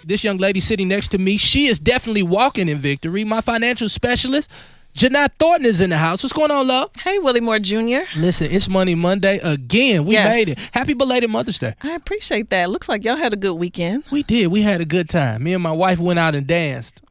This young lady sitting next to me, she is definitely walking in victory. My financial specialist, Janai Thornton, is in the house. What's going on, love? Hey, Willie Moore Jr. Listen, it's Money Monday again. We made it. Happy belated Mother's Day. I appreciate that. Looks like y'all had a good weekend. We did. We had a good time. Me and my wife went out and danced.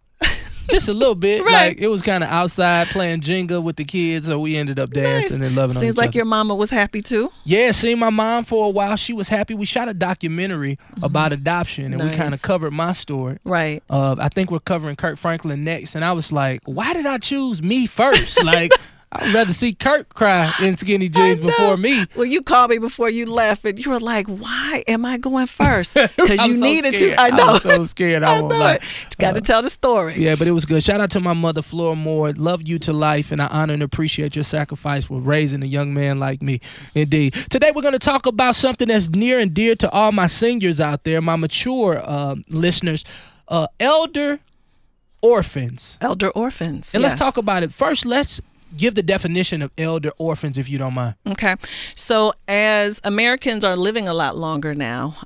Just a little bit. Right. Like, it was kind of outside playing Jenga with the kids, so we ended up dancing and loving on each Seems like other. your mama was happy too. Yeah, seen my mom for a while. She was happy. We shot a documentary about adoption, and we kind of covered my story. Right. I think we're covering Kirk Franklin next, and I was like, why did I choose me first? Like, I'd rather see Kirk cry in skinny jeans before me. Well, you called me before you left, and you were like, why am I going first? Because you needed scared. to. I know. I was so scared. I won't lie. You got to tell the story. Yeah, but it was good. Shout out to my mother, Flora Moore. Love you to life, and I honor and appreciate your sacrifice for raising a young man like me. Indeed. Today, we're going to talk about something that's near and dear to all my seniors out there, my mature listeners, elder orphans. Elder orphans. And let's talk about it. First, let's give the definition of elder orphans, if you don't mind. Okay. So as Americans are living a lot longer now,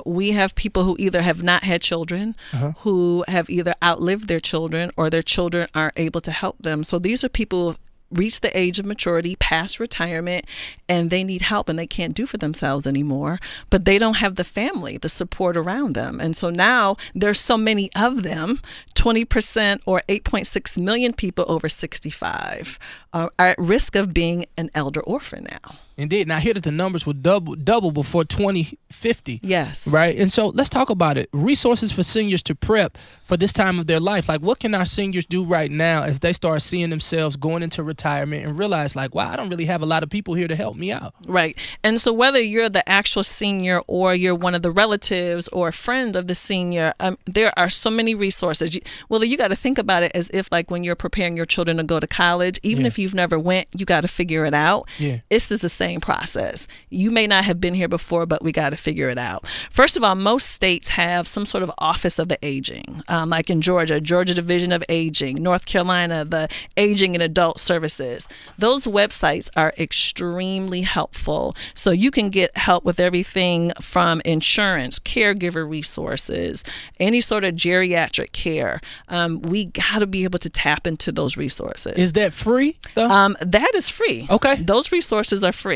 we have people who either have not had children, who have either outlived their children, or their children aren't able to help them. So these are people who reach the age of maturity, past retirement, and they need help and they can't do for themselves anymore, but they don't have the family, the support around them. And so now there's so many of them, 20% or 8.6 million people over 65 are at risk of being an elder orphan now. Indeed. Now, I hear that the numbers will double before 2050. Yes. Right? And so let's talk about it. Resources for seniors to prep for this time of their life. Like, what can our seniors do right now as they start seeing themselves going into retirement and realize, like, wow, I don't really have a lot of people here to help me out. Right. And so whether you're the actual senior or you're one of the relatives or a friend of the senior, there are so many resources. You got to think about it as if, like, when you're preparing your children to go to college, even if you've never went, you got to figure it out. Yeah. It's the same process. You may not have been here before, but we got to figure it out. First of all, most states have some sort of office of the aging, like in Georgia Division of Aging, North Carolina, the Aging and Adult Services. Those websites are extremely helpful. So you can get help with everything from insurance, caregiver resources, any sort of geriatric care. We got to be able to tap into those resources. Is that free, though? That is free. Okay. Those resources are free.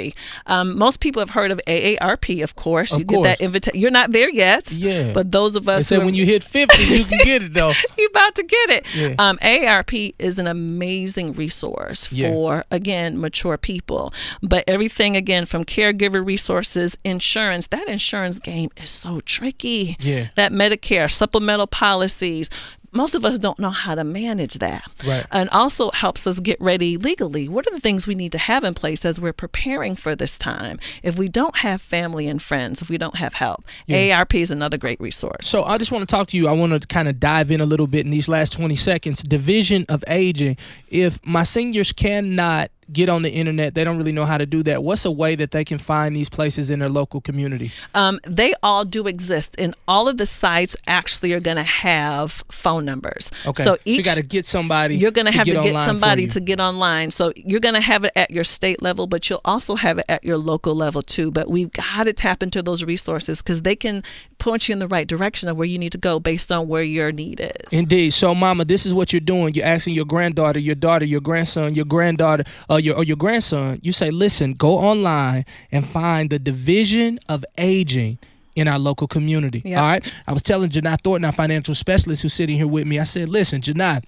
Most people have heard of AARP, of course. You get that invitation. You're not there yet. Yeah. But those of us they say when you hit 50, you can get it, though. You're about to get it. Yeah. AARP is an amazing resource for, again, mature people. But everything, again, from caregiver resources, insurance, that insurance game is so tricky. Yeah. That Medicare, supplemental policies, most of us don't know how to manage that. Right. And also helps us get ready legally. What are the things we need to have in place as we're preparing for this time? If we don't have family and friends, if we don't have help, AARP is another great resource. So I just want to talk to you. I want to kind of dive in a little bit in these last 20 seconds. Division of aging. If my seniors cannot get on the internet, they don't really know how to do that, what's a way that they can find these places in their local community? They all do exist, and all of the sites actually are going to have phone numbers. Okay. So you got to get somebody. You're going to have to get somebody to get online. So you're going to have it at your state level, but you'll also have it at your local level too. But we've got to tap into those resources because they can point you in the right direction of where you need to go based on where your need is. Indeed. So, Mama, this is what you're doing. You're asking your granddaughter, your daughter, your grandson, your granddaughter, your grandson. You say, listen, go online and find the Division of Aging in our local community. Yep. All right. I was telling Janai Thornton, our financial specialist who's sitting here with me, I said, listen, Janai,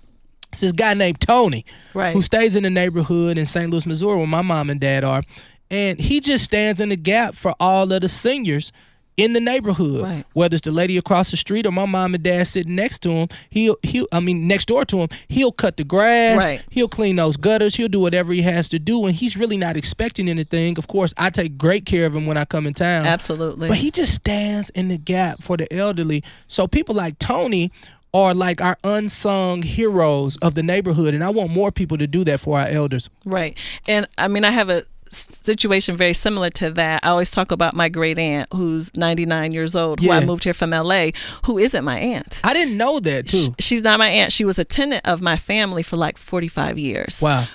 it's this guy named Tony, who stays in the neighborhood in St. Louis, Missouri, where my mom and dad are. And he just stands in the gap for all of the seniors in the neighborhood, whether it's the lady across the street or my mom and dad sitting next to him, next door to him, he'll cut the grass, he'll clean those gutters, he'll do whatever he has to do, and he's really not expecting anything. Of course, I take great care of him when I come in town. Absolutely. But he just stands in the gap for the elderly. So people like Tony are like our unsung heroes of the neighborhood, and I want more people to do that for our elders. Right. And I mean, I have a situation very similar to that. I always talk about my great aunt, who's 99 years old, who I moved here from LA, who isn't my aunt. I didn't know that too. She's not my aunt. She was a tenant of my family for like 45 years. Wow.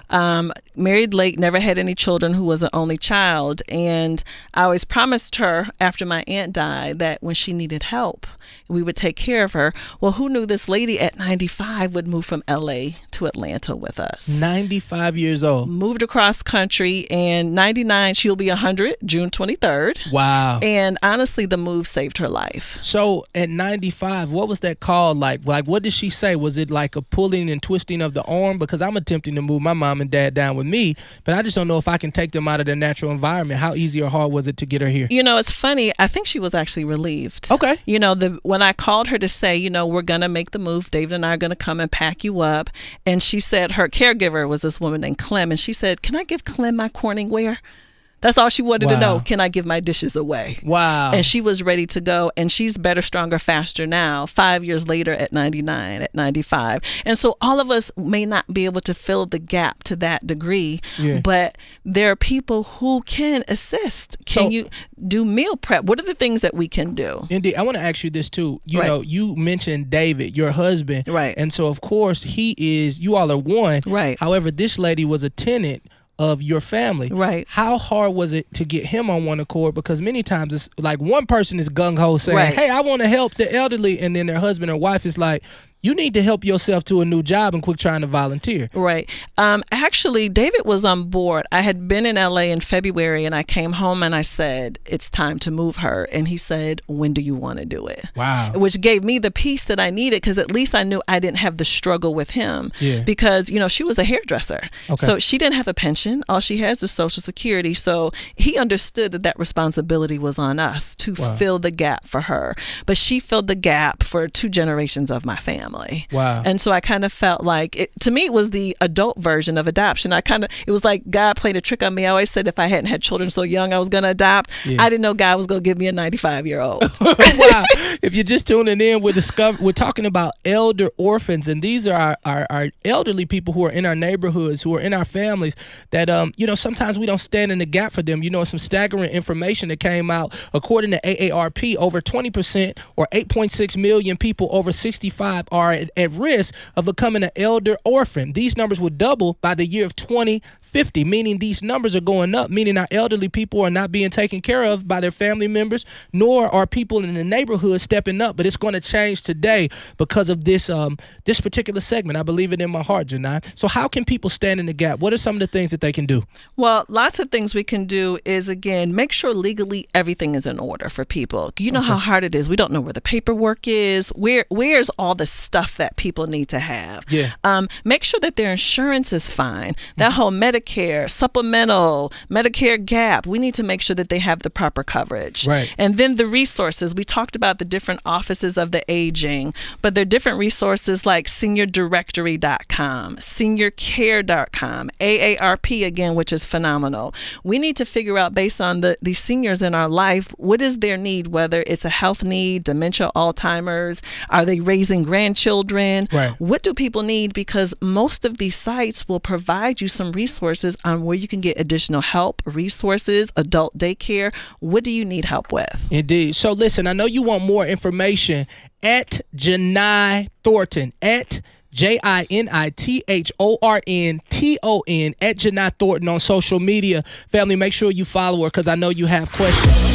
Married late, never had any children, who was an only child. And I always promised her after my aunt died that when she needed help, we would take care of her. Well, who knew this lady at 95 would move from LA to Atlanta with us? 95 years old. Moved across country, and 99, she'll be 100 June 23rd. Wow. And honestly, the move saved her life. So at 95, what was that called like? Like, what did she say? Was it like a pulling and twisting of the arm? Because I'm attempting to move my mom and dad down with me, but I just don't know if I can take them out of their natural environment. How easy or hard was it to get her here? You know, it's funny. I think she was actually relieved. Okay. You know, when I called her to say, you know, we're going to make the move, David and I are going to come and pack you up. And she said her caregiver was this woman named Clem. And she said, can I give Clem my Corningware? That's all she wanted to know. Can I give my dishes away? Wow. And she was ready to go. And she's better, stronger, faster now, 5 years later at 99, at 95. And so all of us may not be able to fill the gap to that degree, but there are people who can assist. Can you do meal prep? What are the things that we can do? Indeed. I want to ask you this too. You know, you mentioned David, your husband. Right. And so, of course, you all are one. Right. However, this lady was a tenant of your family. Right. How hard was it to get him on one accord? Because many times it's like one person is gung-ho saying, hey, I want to help the elderly, and then their husband or wife is like, you need to help yourself to a new job and quit trying to volunteer. Right. Actually, David was on board. I had been in LA in February, and I came home and I said, it's time to move her. And he said, when do you want to do it? Wow. Which gave me the peace that I needed, because at least I knew I didn't have the struggle with him. Yeah. Because, you know, she was a hairdresser. Okay. So she didn't have a pension. All she has is Social Security. So he understood that responsibility was on us to fill the gap for her. But she filled the gap for 2 generations of my family. Wow. And so I kind of felt like, to me, it was the adult version of adoption. It was like God played a trick on me. I always said if I hadn't had children so young, I was going to adopt. I didn't know God was going to give me a 95-year-old. Wow. If you're just tuning in, we're talking about elder orphans. And these are our elderly people who are in our neighborhoods, who are in our families that, you know, sometimes we don't stand in the gap for them. You know, some staggering information that came out. According to AARP, over 20% or 8.6 million people over 65 are at risk of becoming an elder orphan. These numbers will double by the year of 2050, meaning these numbers are going up, meaning our elderly people are not being taken care of by their family members, nor are people in the neighborhood stepping up. But it's going to change today because of this this particular segment. I believe it in my heart, Janai. So how can people stand in the gap? What are some of the things that they can do? Well, lots of things we can do is, again, make sure legally everything is in order for people. You know how hard it is. We don't know where the paperwork is. Where's all the stuff that people need to have? Make sure that their insurance is fine. That whole Medicare, supplemental, Medicare gap, we need to make sure that they have the proper coverage. Right. And then the resources. We talked about the different offices of the aging, but there are different resources like seniordirectory.com, seniorcare.com, AARP, again, which is phenomenal. We need to figure out, based on these seniors in our life, what is their need, whether it's a health need, dementia, Alzheimer's, are they raising grandchildren? Right. What do people need? Because most of these sites will provide you some resources on where you can get additional help, resources, adult daycare. What do you need help with? Indeed. So listen, I know you want more information. At Janai Thornton, at JINITHORNTON, at Janai Thornton on social media. Family, make sure you follow her because I know you have questions.